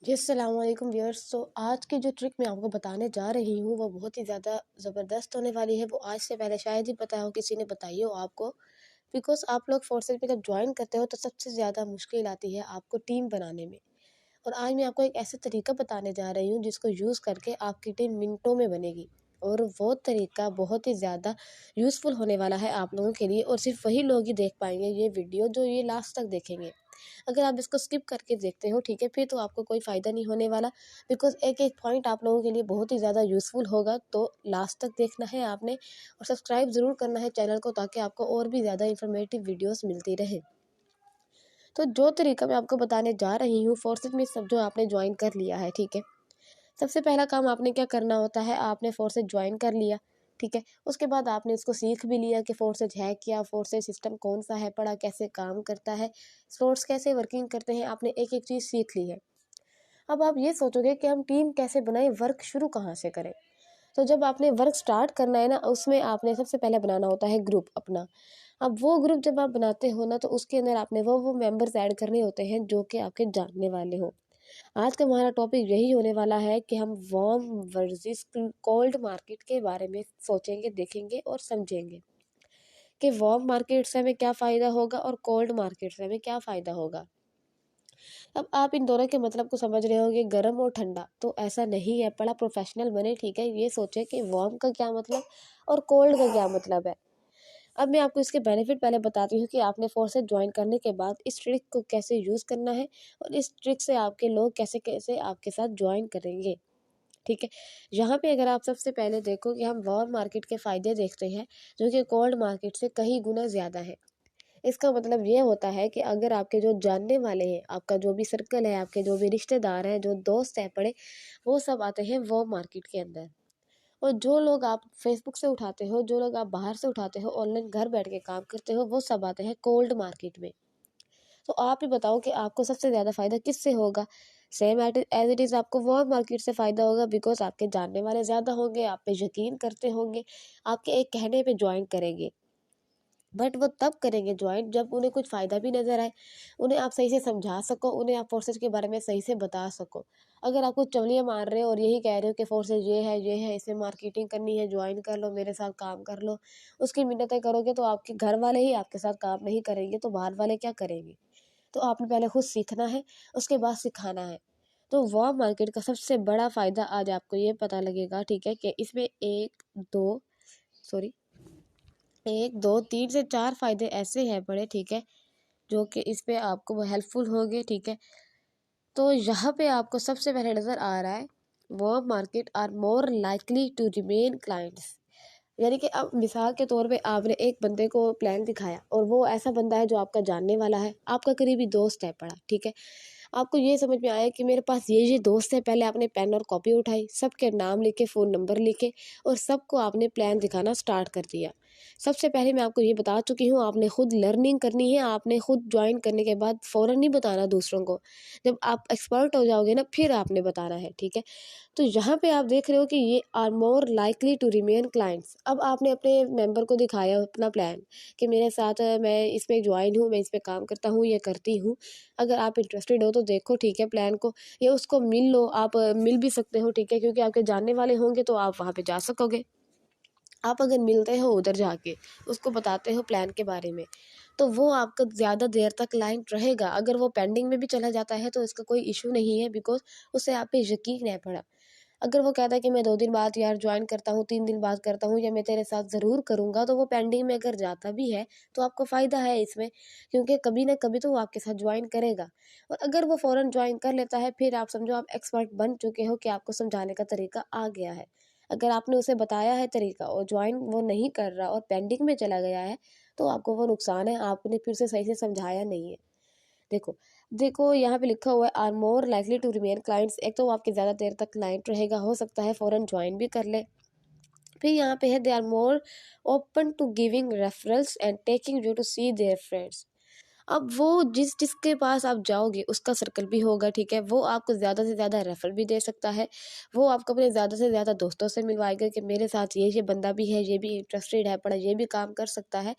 जी अस्सलामुअलैकुम व्यूअर्स। तो आज की जो ट्रिक मैं आपको बताने जा रही हूँ वो बहुत ही ज़्यादा ज़बरदस्त होने वाली है। वो आज से पहले शायद ही पता हो, किसी ने बताई हो आपको। बिकॉज़ आप लोग फोर्सेस में जब ज्वाइन करते हो तो सबसे ज़्यादा मुश्किल आती है आपको टीम बनाने में। और आज मैं आपको एक ऐसा तरीका बताने जा रही हूँ जिसको यूज़ करके आपकी टीम मिनटों में बनेगी। और वो तरीका बहुत ही ज़्यादा यूज़फुल होने वाला है आप लोगों के लिए, और सिर्फ वही लोग ही देख पाएंगे ये वीडियो जो ये लास्ट तक देखेंगे। अगर आप इसको स्किप करके देखते हो, ठीक है, फिर तो आपको कोई फ़ायदा नहीं होने वाला। बिकॉज़ एक एक पॉइंट आप लोगों के लिए बहुत ही ज़्यादा यूज़फुल होगा। तो लास्ट तक देखना है आपने, और सब्सक्राइब ज़रूर करना है चैनल को, ताकि आपको और भी ज़्यादा इन्फॉर्मेटिव वीडियोस मिलती रहे। तो जो तरीका मैं आपको बताने जा रही हूँ, फोर्सेस में सब जो आपने ज्वाइन कर लिया है, ठीक है, सबसे पहला काम आपने क्या करना होता है, आपने फोर्सेस ज्वाइन कर लिया, ठीक है। उसके बाद आपने इसको सीख भी लिया कि फोर्सेज है क्या, फोर्सेज सिस्टम कौन सा है, पढ़ा कैसे काम करता है, स्पोर्ट्स कैसे वर्किंग करते हैं, आपने एक एक चीज़ सीख ली है। अब आप ये सोचोगे कि हम टीम कैसे बनाएं, वर्क शुरू कहाँ से करें। तो जब आपने वर्क स्टार्ट करना है ना, उसमें आपने सबसे पहले बनाना होता है ग्रुप अपना। अब वो ग्रुप जब आप बनाते हो ना, तो उसके अंदर आपने वो मेंबर्स ऐड करने होते हैं जो कि आपके जानने वाले हो। आज का हमारा टॉपिक यही होने वाला है कि हम वार्म वर्सेस कोल्ड मार्केट के बारे में सोचेंगे, देखेंगे और समझेंगे कि वार्म मार्केट से हमें क्या फ़ायदा होगा और कोल्ड मार्केट से हमें क्या फ़ायदा होगा। अब आप इन दोनों के मतलब को समझ रहे होंगे, गर्म और ठंडा, तो ऐसा नहीं है, बड़ा प्रोफेशनल बने, ठीक है। ये सोचे कि वार्म का क्या मतलब और कोल्ड का क्या मतलब है। अब मैं आपको इसके बेनिफिट पहले बताती हूँ कि आपने फोर्सेस ज्वाइन करने के बाद इस ट्रिक को कैसे यूज़ करना है, और इस ट्रिक से आपके लोग कैसे कैसे आपके साथ ज्वाइन करेंगे, ठीक है। यहाँ पे अगर आप सबसे पहले देखो कि हम वार्म मार्केट के फ़ायदे देखते हैं, जो कि कोल्ड मार्केट से कहीं गुना ज़्यादा है। इसका मतलब ये होता है कि अगर आपके जो जानने वाले हैं, आपका जो भी सर्कल है, आपके जो भी रिश्तेदार हैं, जो दोस्त हैं पड़े, वो सब आते हैं वार्म मार्केट के अंदर। और जो लोग आप फेसबुक से उठाते हो, जो लोग आप बाहर से उठाते हो, ऑनलाइन घर बैठ के काम करते हो, वो सब आते हैं कोल्ड मार्केट में। तो आप ही बताओ कि आपको सबसे ज़्यादा फ़ायदा किससे होगा। सेम एज इट इज़ आपको वार्म मार्केट से फ़ायदा होगा, बिकॉज आपके जानने वाले ज़्यादा होंगे, आप पे यकीन करते होंगे, आपके एक कहने पे ज्वाइन करेंगे। बट वो तब करेंगे ज्वाइन जब उन्हें कुछ फ़ायदा भी नज़र आए, उन्हें आप सही से समझा सको, उन्हें आप फोर्सेज के बारे में सही से बता सको। अगर आप कुछ चवलियाँ मार रहे हो और यही कह रहे हो कि फोर्सेज ये है, इसमें मार्केटिंग करनी है, ज्वाइन कर लो, मेरे साथ काम कर लो, उसकी मिन्नतें करोगे, तो आपके घर वाले ही आपके साथ काम नहीं करेंगे, तो बाहर वाले क्या करेंगे। तो आपने पहले खुद सीखना है, उसके बाद सिखाना है। तो वार्म मार्केट का सबसे बड़ा फ़ायदा आज आपको ये पता लगेगा, ठीक है, कि इसमें सॉरी 1 2 3 से 4 फ़ायदे ऐसे हैं बड़े, ठीक है, जो कि इस पे आपको हेल्पफुल होंगे, ठीक है। तो यहाँ पे आपको सबसे पहले नज़र आ रहा है, warm market are more likely to remain clients. यानी कि अब मिसाल के तौर पे आपने एक बंदे को प्लान दिखाया, और वो ऐसा बंदा है जो आपका जानने वाला है, आपका करीबी दोस्त है पड़ा, ठीक है। आपको ये समझ में आया कि मेरे पास ये दोस्त है, पहले आपने पेन और कॉपी उठाई, सबके नाम लिखे, फ़ोन नंबर लिखे, और सबको आपने प्लान दिखाना स्टार्ट कर दिया। सबसे पहले मैं आपको ये बता चुकी हूँ, आपने खुद लर्निंग करनी है, आपने खुद ज्वाइन करने के बाद फ़ौरन नहीं बताना दूसरों को। जब आप एक्सपर्ट हो जाओगे ना, फिर आपने बताना है, ठीक है। तो यहाँ पे आप देख रहे हो कि ये are more likely to remain clients. अब आपने अपने मेंबर को दिखाया अपना प्लान कि मेरे साथ मैं इसमें ज्वाइन हूँ, मैं इस पे काम करता हूँ, ये करती हूँ। अगर आप इंटरेस्टेड हो तो देखो, ठीक है, प्लान को, या उसको मिल लो, आप मिल भी सकते हो, ठीक है, क्योंकि आपके जानने वाले होंगे तो आप वहाँ पे जा सकोगे। आप अगर मिलते हो उधर जाके, उसको बताते हो प्लान के बारे में, तो वो आपका ज़्यादा देर तक क्लाइंट रहेगा। अगर वो पेंडिंग में भी चला जाता है तो इसका कोई इशू नहीं है, बिकॉज़ उसे आप पे यकीन है पड़ा। अगर वो कहता है कि मैं 2 दिन बाद यार ज्वाइन करता हूँ, 3 दिन बाद करता हूँ, या मैं तेरे साथ ज़रूर करूँगा, तो वो पेंडिंग में अगर जाता भी है तो आपको फ़ायदा है इसमें, क्योंकि कभी ना कभी तो वो आपके साथ ज्वाइन करेगा। और अगर वो फ़ौरन ज्वाइन कर लेता है, फिर आप समझो आप एक्सपर्ट बन चुके हो कि आपको समझाने का तरीका आ गया है। अगर आपने उसे बताया है तरीका और ज्वाइन वो नहीं कर रहा और पेंडिंग में चला गया है, तो आपको वो नुकसान है, आपने फिर से सही से समझाया नहीं है। देखो देखो यहाँ पे लिखा हुआ है are more likely to remain clients. एक तो वो आपके ज़्यादा देर तक क्लाइंट रहेगा, हो सकता है फ़ौरन ज्वाइन भी कर ले। फिर यहाँ पे है they are more open to giving referrals and taking you to see their friends. अब वो जिसके पास आप जाओगे उसका सर्कल भी होगा, ठीक है, वो आपको ज़्यादा से ज़्यादा रेफर भी दे सकता है, वो आपको अपने ज़्यादा से ज़्यादा दोस्तों से मिलवाएगा कि मेरे साथ ये बंदा भी है, ये भी इंटरेस्टेड है, पढ़ा ये भी काम कर सकता है।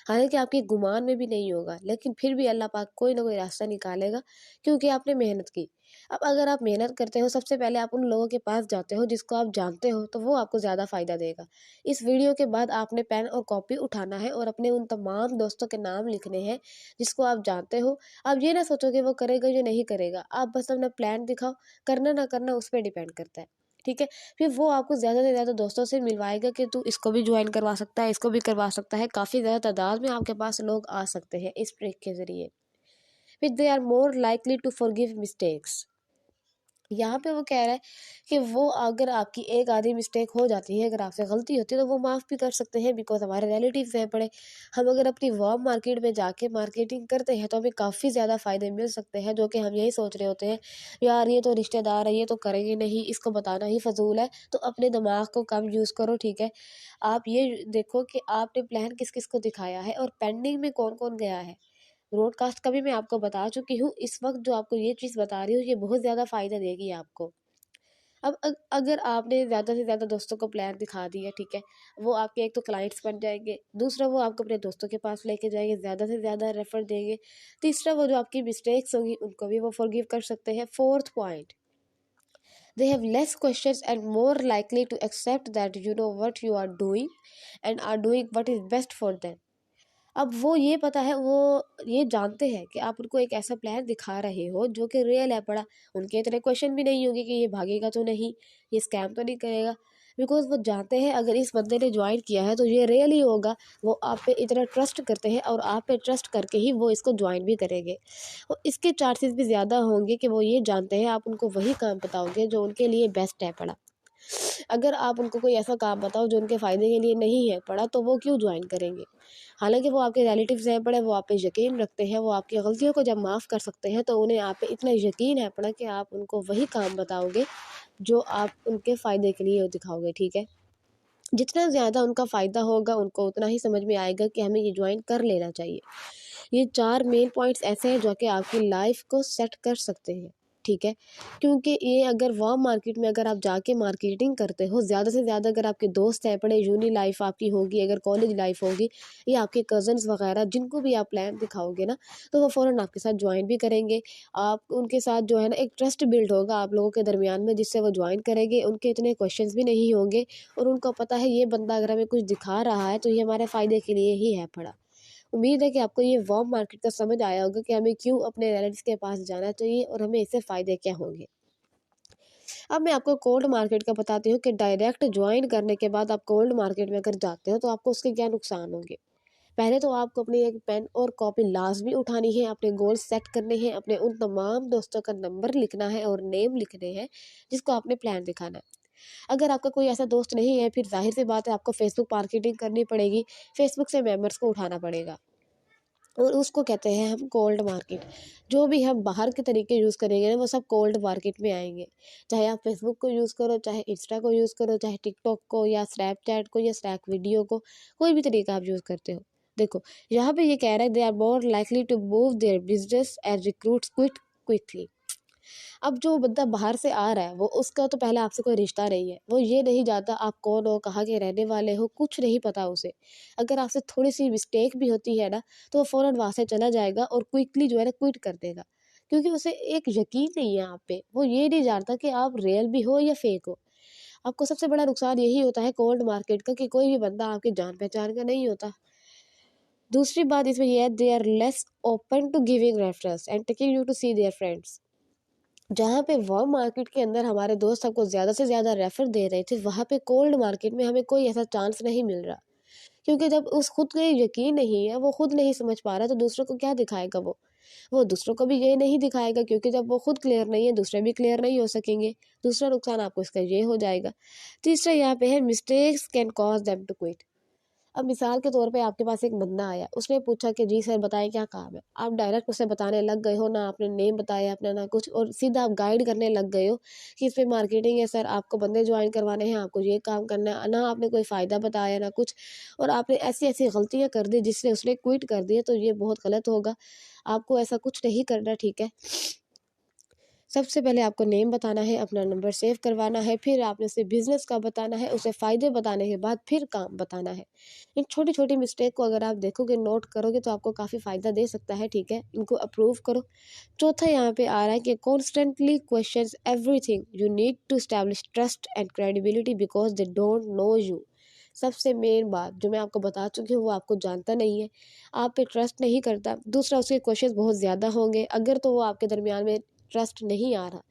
हालांकि आपकी गुमान में भी नहीं होगा, लेकिन फिर भी अल्लाह पाक कोई ना कोई रास्ता निकालेगा, क्योंकि आपने मेहनत की। अब अगर आप मेहनत करते हो, सबसे पहले आप उन लोगों के पास जाते हो जिसको आप जानते हो, तो वो आपको ज़्यादा फ़ायदा देगा। इस वीडियो के बाद आपने पेन और कॉपी उठाना है और अपने उन तमाम दोस्तों के नाम लिखने हैं जिसको आप जानते हो। आप ये ना सोचो कि वो करेगा या नहीं करेगा, आप बस अपना प्लान दिखाओ, करना ना करना उस पर डिपेंड करता है, ठीक है। फिर वो आपको ज़्यादा से ज़्यादा दोस्तों से मिलवाएगा कि तू इसको भी ज्वाइन करवा सकता है, इसको भी करवा सकता है। काफ़ी ज़्यादा तादाद में आपके पास लोग आ सकते हैं इस ट्रिक के ज़रिए। फिर they are more likely to forgive mistakes. यहाँ पे वो कह रहा है कि वो अगर आपकी एक आधी मिस्टेक हो जाती है, अगर आपसे गलती होती है, तो वो माफ़ भी कर सकते हैं, बिकॉज हमारे रिलेटिव्स हैं पड़े। हम अगर अपनी वार्म मार्केट में जाके मार्केटिंग करते हैं तो हमें काफ़ी ज़्यादा फ़ायदे मिल सकते हैं, जो कि हम यही सोच रहे होते हैं, यार ये तो रिश्तेदार है, ये तो करेंगे नहीं, इसको बताना ही फजूल है। तो अपने दिमाग को कम यूज़ करो, ठीक है। आप ये देखो कि आपने प्लान किस किस को दिखाया है और पेंडिंग में कौन कौन गया है। ब्रॉडकास्ट का भी मैं आपको बता चुकी हूँ, इस वक्त जो आपको ये चीज़ बता रही हूँ ये बहुत ज़्यादा फ़ायदा देगी आपको। अब अगर आपने ज़्यादा से ज़्यादा दोस्तों को प्लान दिखा दिया, ठीक है, वो आपके एक तो क्लाइंट्स बन जाएंगे, दूसरा वो आपको अपने दोस्तों के पास लेके जाएंगे, ज़्यादा से ज़्यादा रेफर देंगे, तीसरा वो जो आपकी मिस्टेक्स होगी उनको भी वो फॉरगिव कर सकते हैं। Fourth point, they have less questions and more likely to accept that you know what you are doing and are doing what is best for them। अब वो ये पता है, वो ये जानते हैं कि आप उनको एक ऐसा प्लान दिखा रहे हो जो कि रियल है पड़ा। उनके इतने क्वेश्चन भी नहीं होंगे कि ये भागेगा तो नहीं, ये स्कैम तो नहीं करेगा, बिकॉज वो जानते हैं अगर इस बंदे ने ज्वाइन किया है तो ये रियल ही होगा। वो आप पे इतना ट्रस्ट करते हैं और आप पे ट्रस्ट करके ही वो इसको ज्वाइन भी करेंगे। और इसके चांसेस भी ज़्यादा होंगे कि वो ये जानते हैं आप उनको वही काम बताओगे जो उनके लिए बेस्ट है पड़ा। अगर आप उनको कोई ऐसा काम बताओ जो उनके फ़ायदे के लिए नहीं है पड़ा, तो वो क्यों ज्वाइन करेंगे। हालांकि वो आपके रिलेटिव्स हैं पड़े, वो आप पे यकीन रखते हैं, वो आपकी गलतियों को जब माफ़ कर सकते हैं तो उन्हें आप पे इतना यकीन है पड़ा कि आप उनको वही काम बताओगे जो आप उनके फ़ायदे के लिए दिखाओगे, ठीक है। जितना ज़्यादा उनका फ़ायदा होगा उनको उतना ही समझ में आएगा कि हमें ये ज्वाइन कर लेना चाहिए। ये 4 मेन पॉइंट्स ऐसे हैं जो कि आपकी लाइफ को सेट कर सकते हैं, ठीक है। क्योंकि ये अगर वार्म मार्केट में अगर आप जाके मार्केटिंग करते हो, ज़्यादा से ज़्यादा अगर आपके दोस्त हैं पड़े, यूनी लाइफ आपकी होगी, अगर कॉलेज लाइफ होगी, या आपके कज़न्स वगैरह जिनको भी आप प्लान दिखाओगे ना, तो वो फ़ौरन आपके साथ ज्वाइन भी करेंगे। आप उनके साथ जो है ना एक ट्रस्ट बिल्ड होगा आप लोगों के दरमियान में, जिससे वो ज्वाइन करेंगे। उनके इतने क्वेश्चंस भी नहीं होंगे और उनको पता है ये बंदा अगर हमें कुछ दिखा रहा है तो ये हमारे फ़ायदे के लिए ही है पड़ा। उम्मीद है कि आपको ये वार्म मार्केट का समझ आया होगा कि हमें क्यों अपने रिलेटिव्स के पास जाना चाहिए और हमें इससे फ़ायदे क्या होंगे। अब मैं आपको कोल्ड मार्केट का बताती हूँ कि डायरेक्ट ज्वाइन करने के बाद आप कोल्ड मार्केट में अगर जाते हो तो आपको उसके क्या नुकसान होंगे। पहले तो आपको अपनी एक पेन और कॉपी लाजमी उठानी है, अपने गोल्स सेट करने हैं, अपने उन तमाम दोस्तों का नंबर लिखना है और नेम लिखने हैं जिसको आपने प्लान दिखाना है। अगर आपका कोई ऐसा दोस्त नहीं है, फिर जाहिर सी बात है आपको फेसबुक मार्केटिंग करनी पड़ेगी, फेसबुक से मेंबर्स को उठाना पड़ेगा और उसको कहते हैं हम कोल्ड मार्केट। जो भी हम बाहर के तरीके यूज़ करेंगे ना वो सब कोल्ड मार्केट में आएंगे। चाहे आप फेसबुक को यूज़ करो, चाहे इंस्टा को यूज़ करो, चाहे टिकटॉक को या स्नैपचैट को या स्नैक वीडियो को, कोई भी तरीका आप यूज़ करते हो। देखो यहाँ पे ये कह रहा है they are more likely to move their business and recruits quickly. अब जो बंदा बाहर से आ रहा है वो उसका तो पहले आपसे कोई रिश्ता नहीं है, वो ये नहीं जानता आप कौन हो, कहाँ के रहने वाले हो, कुछ नहीं पता उसे। अगर आपसे थोड़ी सी मिस्टेक भी होती है ना तो वो फ़ौरन वहाँ से चला जाएगा और क्विकली जो है ना क्विट कर देगा, क्योंकि उसे एक यकीन नहीं है आप पे। वो ये नहीं जानता कि आप रियल भी हो या फेक हो। आपको सबसे बड़ा नुकसान यही होता है कोल्ड मार्केट का कि कोई भी बंदा आपकी जान पहचान का नहीं होता। दूसरी बात इसमें यह है they are less open to giving reference and taking you to see their friends. जहाँ पे वार्म मार्केट के अंदर हमारे दोस्त हमको ज़्यादा से ज़्यादा रेफर दे रहे थे, वहाँ पे कोल्ड मार्केट में हमें कोई ऐसा चांस नहीं मिल रहा, क्योंकि जब उस खुद को ये यकीन नहीं है, वो खुद नहीं समझ पा रहा, तो दूसरों को क्या दिखाएगा वो दूसरों को भी ये नहीं दिखाएगा, क्योंकि जब वो खुद क्लियर नहीं है दूसरे भी क्लियर नहीं हो सकेंगे। दूसरा नुकसान आपको इसका ये हो जाएगा। तीसरा यहाँ पे है mistakes can cause them to quit. अब मिसाल के तौर पे आपके पास एक बंदा आया, उसने पूछा कि जी सर बताएं क्या काम है। आप डायरेक्ट उसे बताने लग गए हो, ना आपने नेम बताया अपना ना कुछ, और सीधा आप गाइड करने लग गए हो कि इस पे मार्केटिंग है सर, आपको बंदे ज्वाइन करवाने हैं, आपको ये काम करना है। ना आपने कोई फ़ायदा बताया ना कुछ, और आपने ऐसी ऐसी गलतियाँ कर दी जिससे उसने क्विट कर दिया, तो ये बहुत गलत होगा। आपको ऐसा कुछ नहीं करना, ठीक है। सबसे पहले आपको नेम बताना है, अपना नंबर सेव करवाना है, फिर आपने उसे बिज़नेस का बताना है, उसे फ़ायदे बताने के बाद फिर काम बताना है। इन छोटी छोटी मिस्टेक को अगर आप देखोगे, नोट करोगे, तो आपको काफ़ी फ़ायदा दे सकता है, ठीक है। इनको अप्रूव करो। चौथा यहाँ पे आ रहा है कि constantly questions everything, you need to establish trust and credibility because they don't know you. सबसे मेन बात जो मैं आपको बता चुकी हूँ, वो आपको जानता नहीं है, आप पे ट्रस्ट नहीं करता। दूसरा, उसके क्वेश्चंस बहुत ज़्यादा होंगे, अगर तो वो आपके दरमियान में ट्रस्ट नहीं आ रहा,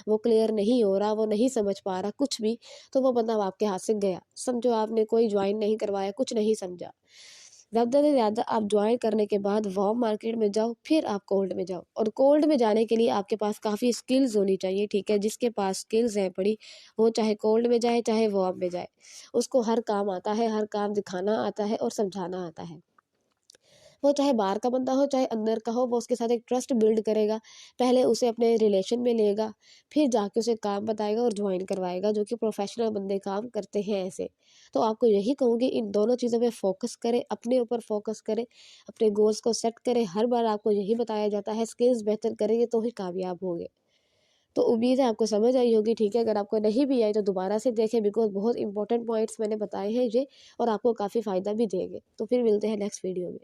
वो क्लियर नहीं हो रहा, वो नहीं समझ पा रहा कुछ भी, तो वो बंदा आपके हाथ से गया। समझो आपने कोई ज्वाइन नहीं करवाया, कुछ नहीं समझा। ज़्यादा से ज़्यादा आप ज्वाइन करने के बाद वार्म मार्केट में जाओ, फिर आप कोल्ड में जाओ। और कोल्ड में जाने के लिए आपके पास काफ़ी स्किल्स होनी चाहिए, ठीक है। जिसके पास स्किल्स हैं पड़ी, वो चाहे कोल्ड में जाए चाहे वार्म में जाए, उसको हर काम आता है, हर काम दिखाना आता है और समझाना आता है। वो चाहे बाहर का बंदा हो चाहे अंदर का हो, वो उसके साथ एक ट्रस्ट बिल्ड करेगा। पहले उसे अपने रिलेशन में लेगा, फिर जाके उसे काम बताएगा और ज्वाइन करवाएगा, जो कि प्रोफेशनल बंदे काम करते हैं ऐसे। तो आपको यही कहूँगी, इन दोनों चीज़ों पे फोकस करें, अपने ऊपर फोकस करें, अपने गोल्स को सेट करें। हर बार आपको यही बताया जाता है, स्किल्स बेहतर करेंगे तो ही कामयाब होंगे। तो उम्मीद है आपको समझ आई होगी, ठीक है। अगर आपको नहीं भी आई तो दोबारा से देखें, बिकॉज बहुत इंपॉर्टेंट पॉइंट्स मैंने बताए हैं ये, और आपको काफ़ी फ़ायदा भी देंगे। तो फिर मिलते हैं नेक्स्ट वीडियो में।